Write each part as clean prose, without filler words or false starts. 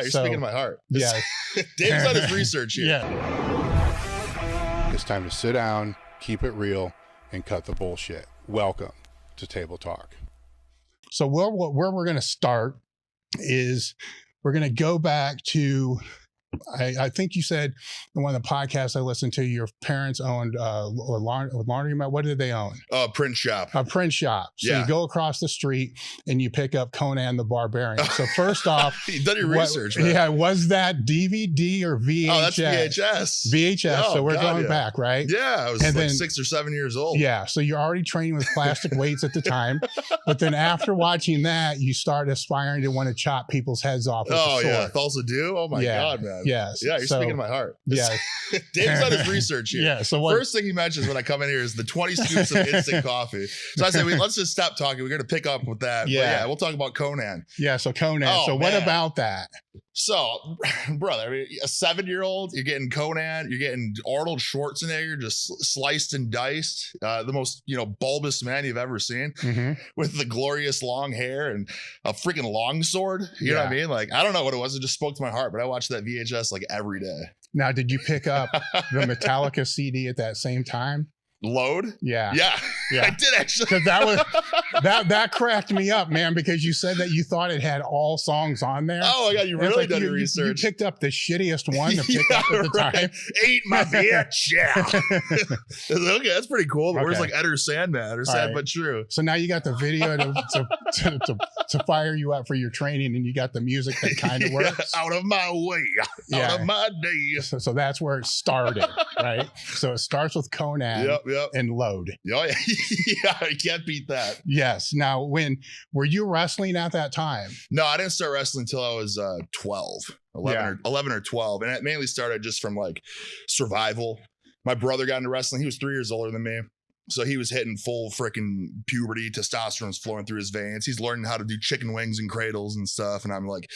you're speaking to my heart. Yeah. Dave's done his research here. Yeah. It's time to sit down, keep it real, and cut the bullshit. Welcome to Table Talk. So where we're going to start is we're going to go back to, I think you said in one of the podcasts I listened to, your parents owned a laundromat. What did they own? A print shop. A print shop. So Yeah. you go across the street and you pick up Conan the Barbarian. So first off, You've done your research, man. Yeah, was that DVD or VHS? Oh, that's VHS. VHS. Oh, so we're God, going back, right? Yeah, I was And like then- 6 or 7 years old. Yeah. So you're already training with plastic weights at the time. But then after watching that, you start aspiring to want to chop people's heads off with Oh, a sword. yeah. Thulsa do? Oh, my God, man. Yes. Yeah, you're So- speaking to my heart. Yeah. Dave's done his research here. Yeah. So what? First thing he mentions when I come in here is the 20 scoops of instant coffee. So I say, let's just stop talking. We're going to pick up with that. But Yeah. we'll talk about Conan. Yeah. So Conan. Oh, so what man. about that? So, brother, I mean, a 7-year-old, you're getting Conan, you're getting Arnold Schwarzenegger just sliced and diced, the most, bulbous man you've ever seen, Mm-hmm. with the glorious long hair and a freaking long sword. You know what I mean? Like, I don't know what it was. It just spoke to my heart, but I watched that VHS like every day. Now, did you pick up the Metallica CD at that same time? Load? Yeah. Yeah. Yeah. I did actually. Because that was that cracked me up, man, because you said that you thought it had all songs on there. Oh my God, you And it's really like done you, your research. You picked up the shittiest one to pick up at the time. Eat my bitch. Yeah. Okay, that's pretty cool. But where's Okay. like Eder Sandman or sad but true? So now you got the video to fire you up for your training, and you got the music that kind of works. Out of my way. Yeah. Out of my day. So that's where it started, right? So it starts with Conan Yep. and Load. Oh, yeah. Yeah, you can't beat that. Yes. Now, were you wrestling at that time? No, I didn't start wrestling until I was 11 or 12. And it mainly started just from like survival. My brother got into wrestling. He was 3 years older than me. So he was hitting full freaking puberty, testosterone's flowing through his veins. He's learning how to do chicken wings and cradles and stuff. And I'm like,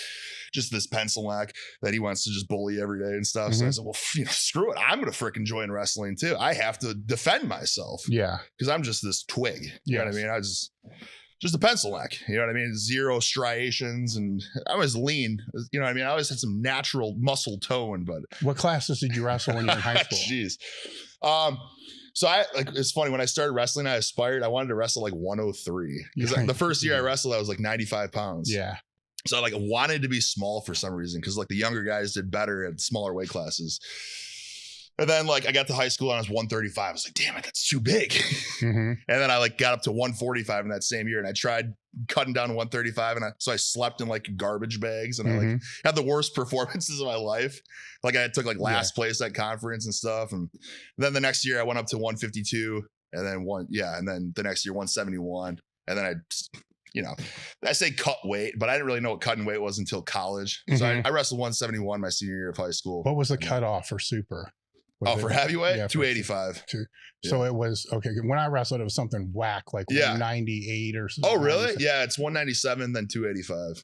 just this pencil neck that he wants to just bully every day and stuff. So I said, well, screw it. I'm going to freaking join wrestling too. I have to defend myself. Yeah. Because I'm just this twig. You know what I mean? I was just a pencil neck. You know what I mean? Zero striations. And I was lean. You know what I mean? I always had some natural muscle tone, but. What classes did you wrestle when you were in high school? Jeez. So it's funny, when I started wrestling, I wanted to wrestle like 103. Because the first year I wrestled, I was like 95 pounds. Yeah. So I wanted to be small for some reason, because like the younger guys did better at smaller weight classes. And then I got to high school and I was 135. I was like, damn it, that's too big. Mm-hmm. And then I got up to 145 in that same year, and I tried cutting down to 135, and so I slept in garbage bags, and I had the worst performances of my life. I took last place at conference and stuff. And then the next year I went up to 152, and then the next year 171. And then I say cut weight, but I didn't really know what cutting weight was until college. So I wrestled 171 my senior year of high school. What was the cutoff for super? For heavyweight? Yeah, 285. So it was, okay, when I wrestled, it was something whack, 198 or something. Oh, really? Yeah, it's 197, then 285.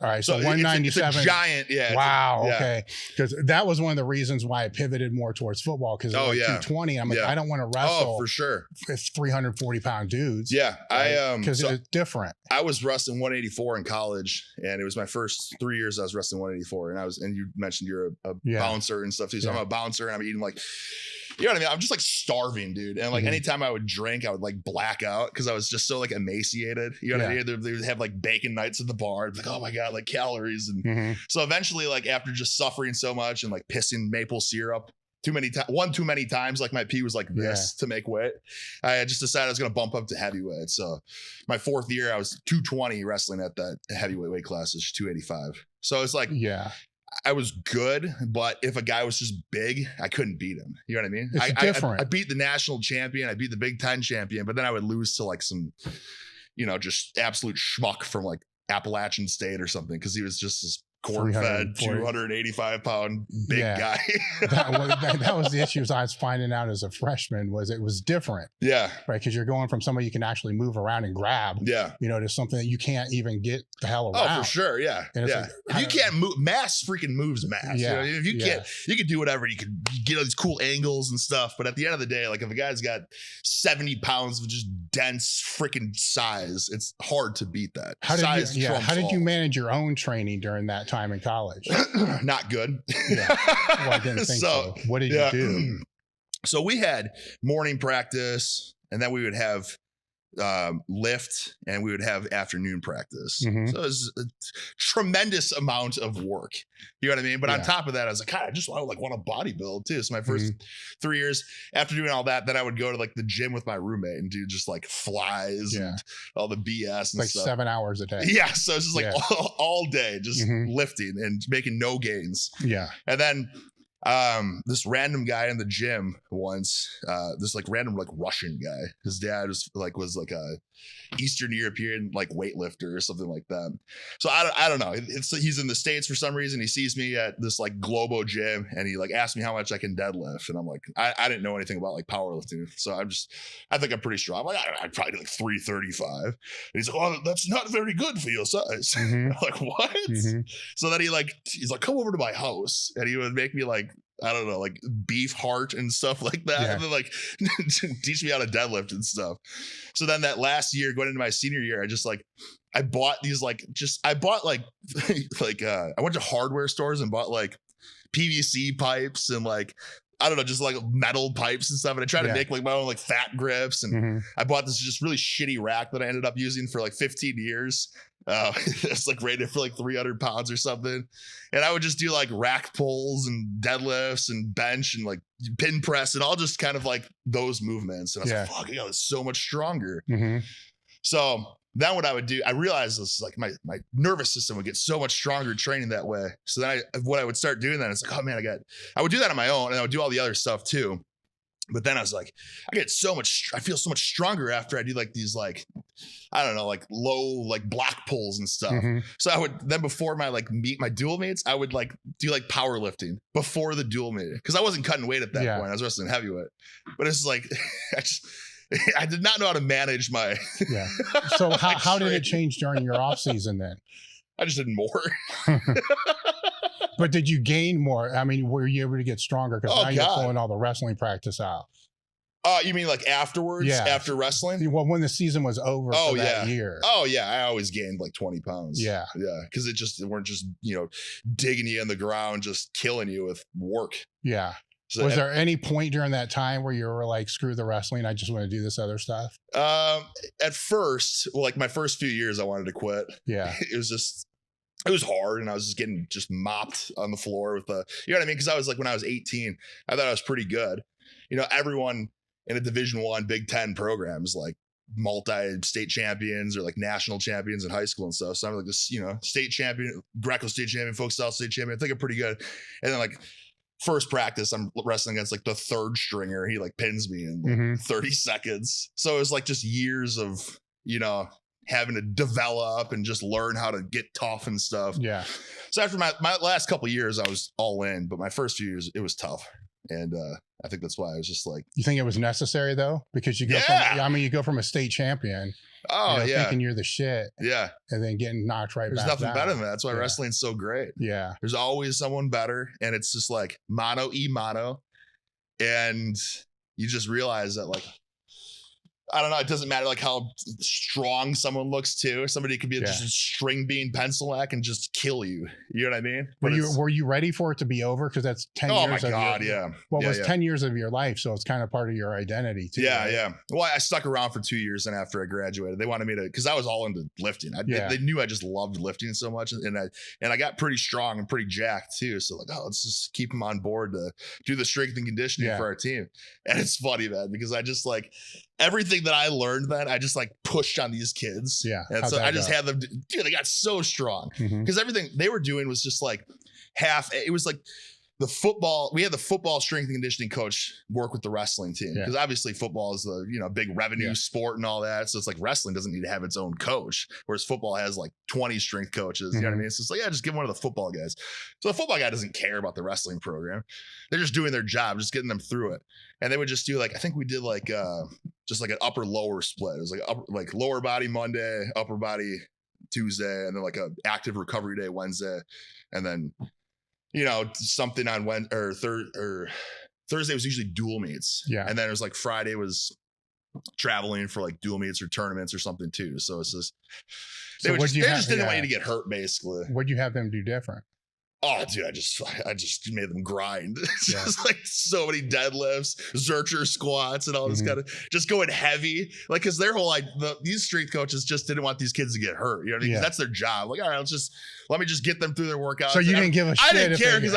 All right, so 197. It's a giant, yeah. Wow, okay. Because that was one of the reasons why I pivoted more towards football, because 220, I'm like, I don't want to wrestle. Oh, for sure. With 340-pound dudes. Yeah, right? Because it's different. I was wrestling 184 in college, and it was my first 3 years I was wrestling 184. And you mentioned you're a bouncer and stuff too. So I'm a bouncer, and I'm eating you know what I mean? I'm just starving, dude. And anytime I would drink, I would black out, because I was just so emaciated. You know what I mean? They would have bacon nights at the bar. It's oh my God, calories. And so eventually, after just suffering so much and pissing maple syrup too many times, my pee was this to make weight, I just decided I was going to bump up to heavyweight. So my fourth year, I was 220 wrestling at that heavyweight weight class, is 285. So it's I was good, but if a guy was just big, I couldn't beat him. You know what I mean? It's different. I beat the national champion. I beat the Big Ten champion, but then I would lose to some, just absolute schmuck from Appalachian State or something, because he was just this corn-fed, 285-pound big guy. that was the issues I was finding out as a freshman, was it was different. Yeah. Right, because you're going from somebody you can actually move around and grab, to something that you can't even get the hell around. Oh, for sure, yeah. If you can't move, mass freaking moves mass. Yeah. If you can't, you can do whatever. You can get all these cool angles and stuff, but at the end of the day, if a guy's got 70 pounds of just dense freaking size, it's hard to beat that. How did you manage your own training during that time in college? Not good. Yeah. Well, I didn't think so. What did you do? So we had morning practice, and then we would have lift, and we would have afternoon practice. So it was a tremendous amount of work. You know what I mean? But on top of that, I was like, God, I just want to bodybuild too. So my first 3 years after doing all that, then I would go to like the gym with my roommate and do just like flies and all the BS and like stuff. 7 hours a day. Yeah. So it's just like all day, just lifting and making no gains. Yeah. And then this random guy in the gym once, this like random like Russian guy, his dad was like a Eastern European like weightlifter or something like that. So I don't know. He's in the States for some reason. He sees me at this like Globo gym, and he like asked me how much I can deadlift, and I'm like, I didn't know anything about like powerlifting, so I think I'm pretty strong. I'm like, I'd probably do like 335. And he's like, oh, that's not very good for your size. I'm like, what? So then he's like, come over to my house, and he would make me like, I don't know, like beef heart and stuff like that. And then like teach me how to deadlift and stuff. So then that last year, going into my senior year, I bought these I went to hardware stores and bought like PVC pipes and like, I don't know, just like metal pipes and stuff. And I tried to make like my own like fat grips. And I bought this just really shitty rack that I ended up using for like 15 years. It's like rated for like 300 pounds or something. And I would just do like rack pulls and deadlifts and bench and like pin press and all just kind of like those movements. And I was like, fuck, yeah, it's so much stronger. So then what I would do, I realized this is like my nervous system would get so much stronger training that way. So then what I would start doing then is like, oh man, I would do that on my own, and I would do all the other stuff too. But then I was like, I feel so much stronger after I do like these like, I don't know, like low like block pulls and stuff. So I would then before my like meet my dual mates, I would like do like powerlifting before the dual meet, because I wasn't cutting weight at that point. I was wrestling heavyweight, but it's like I did not know how to manage my So how did it change during your off season then? I just did more. But did you gain more? I mean, were you able to get stronger? Because now you're pulling all the wrestling practice out. You mean like afterwards? Yeah. After wrestling? Well, when the season was over for that year. Oh, yeah. I always gained like 20 pounds. Yeah. Yeah. Because it weren't just, digging you in the ground, just killing you with work. Yeah. So was there any point during that time where you were like, screw the wrestling, I just want to do this other stuff? At first, well, like my first few years, I wanted to quit. Yeah. It was hard, and I was just getting mopped on the floor with you know what I mean? Because I was like, when I was 18, I thought I was pretty good. Everyone in a Division I, Big Ten program is like multi-state champions or like national champions in high school and stuff. So I'm like this, state champion, Greco state champion, folk style state champion. I think I'm pretty good. And then like first practice, I'm wrestling against like the third stringer. He like pins me in like 30 seconds. So it was like just years of, having to develop and just learn how to get tough and stuff. Yeah. So after my last couple of years, I was all in, but my first few years, it was tough. And I think that's why I was just like. You think it was necessary though? Because you go from a state champion. Thinking you're the shit. Yeah. And then getting knocked right back down. There's nothing better than that. That's why wrestling's so great. Yeah. There's always someone better. And it's just like mano y mano. And you just realize that like, I don't know. It doesn't matter like how strong someone looks too. Somebody could be just a string bean pencil neck and just kill you. You know what I mean? Were you ready for it to be over? Because that's 10 years. Oh my God, Well, it was 10 years of your life, so it's kind of part of your identity too. Yeah, right? Yeah. Well, I stuck around for 2 years, and after I graduated, they wanted me to, because I was all into lifting. They knew I just loved lifting so much, and I got pretty strong and pretty jacked too. So like, let's just keep them on board to do the strength and conditioning for our team. And it's funny, man, because I just like. Everything that I learned then, I just like pushed on these kids. Yeah. And so I just had them, dude, they got so strong because everything they were doing was just like it was like we had the football strength and conditioning coach work with the wrestling team because obviously football is the, big revenue sport and all that. So it's like wrestling doesn't need to have its own coach, whereas football has like 20 strength coaches. You know what I mean? So it's like, just give one of the football guys. So the football guy doesn't care about the wrestling program. They're just doing their job, just getting them through it. And they would just do like, I think we did like, just like an upper lower split. It was like lower body Monday, upper body Tuesday, and then like a active recovery day Wednesday. And then, something on Wednesday or Thursday was usually dual meets. Yeah. And then it was like Friday was traveling for like dual meets or tournaments or something too. So it's just, So they just didn't want you to get hurt, basically. What'd you have them do different? Oh, dude, I just made them grind. Just like so many deadlifts, Zercher squats, and all this kind of just going heavy. Like, because their whole these strength coaches just didn't want these kids to get hurt. You know what I mean? 'Cause that's their job. Like, all right, let me just get them through their workouts. So you didn't give a shit. I didn't care because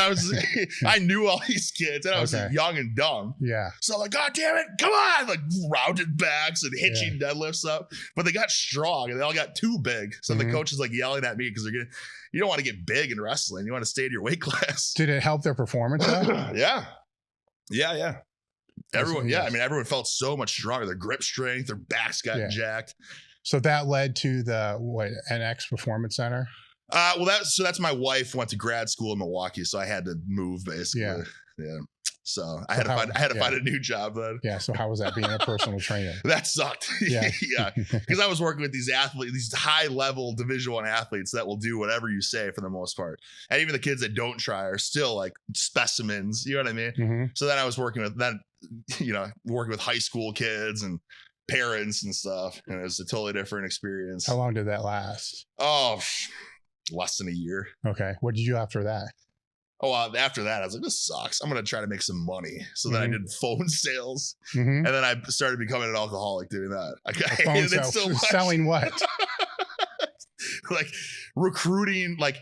I knew all these kids and I was young and dumb. Yeah. So I'm like, God damn it, come on! Like rounded backs and hitching deadlifts up. But they got strong and they all got too big. So the coach is like yelling at me because you don't want to get big in wrestling. You want to stay in your weight class. Did it help their performance though? Yeah. Everyone felt so much stronger. Their grip strength, their backs got jacked. So that led to the NX Performance Center? That's my wife went to grad school in Milwaukee, so I had to move basically. Yeah. So I had to find a new job then. Yeah. So how was that being a personal trainer? That sucked. Yeah. Because I was working with these athletes, these high level Division I athletes that will do whatever you say for the most part. And even the kids that don't try are still like specimens. You know what I mean? Mm-hmm. So then I was working with high school kids and parents and stuff. And it was a totally different experience. How long did that last? Oh, less than a year. Okay. What did you do after that? Oh, after that, I was like, this sucks. I'm going to try to make some money. So then I did phone sales. And then I started becoming an alcoholic doing that. I hated it so much. Selling what? Like recruiting, like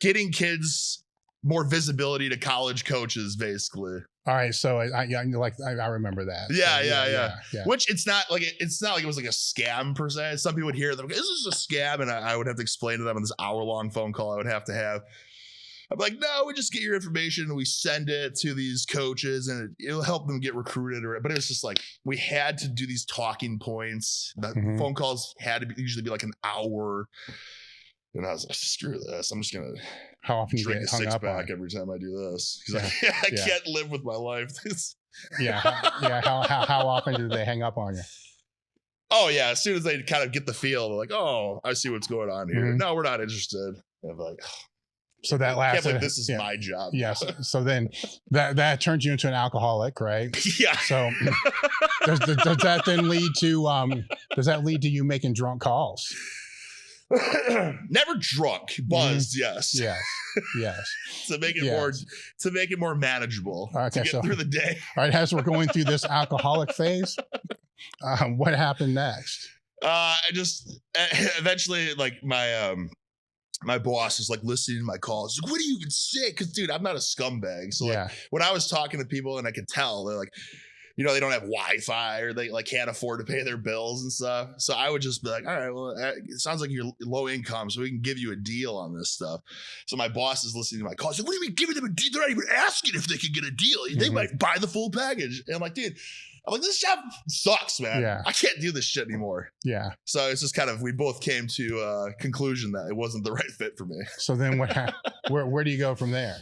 getting kids more visibility to college coaches, basically. All right. So I remember that. Yeah. Which it's not like it was like a scam per se. Some people would hear them, is this a scam? And I would have to explain to them in this hour-long phone call I would have to have. I'm like, no, we just get your information and we send it to these coaches and it'll help them get recruited. But it was just like, we had to do these talking points. The phone calls had to usually be like an hour. And I was like, screw this. I'm just going to drink a six-pack every time I do this. Because I can't live with my life. How often do they hang up on you? Oh, yeah. As soon as they kind of get the feel, they're like, oh, I see what's going on here. No, we're not interested. And I'm like, so that lasted. I can't believe this is my job. Yes. So then that turns you into an alcoholic, right? Yeah. So does that then lead to you making drunk calls? Never drunk, buzzed. Yes. To make it more manageable. Okay, to get through the day. All right. As we're going through this alcoholic phase, what happened next? I just eventually like my boss is like listening to my calls. Like, what do you even say? Because dude, I'm not a scumbag. So like, when I was talking to people and I could tell they're like, they don't have Wi-Fi or they like can't afford to pay their bills and stuff. So I would just be like, all right, well, it sounds like you're low income, so we can give you a deal on this stuff. So my boss is listening to my calls. Like, what do you mean giving them a deal? They're not even asking if they can get a deal. They might buy the full package. And I'm like, dude, this job sucks, man. Yeah. I can't do this shit anymore. Yeah. So it's just kind of, we both came to a conclusion that it wasn't the right fit for me. So then where do you go from there?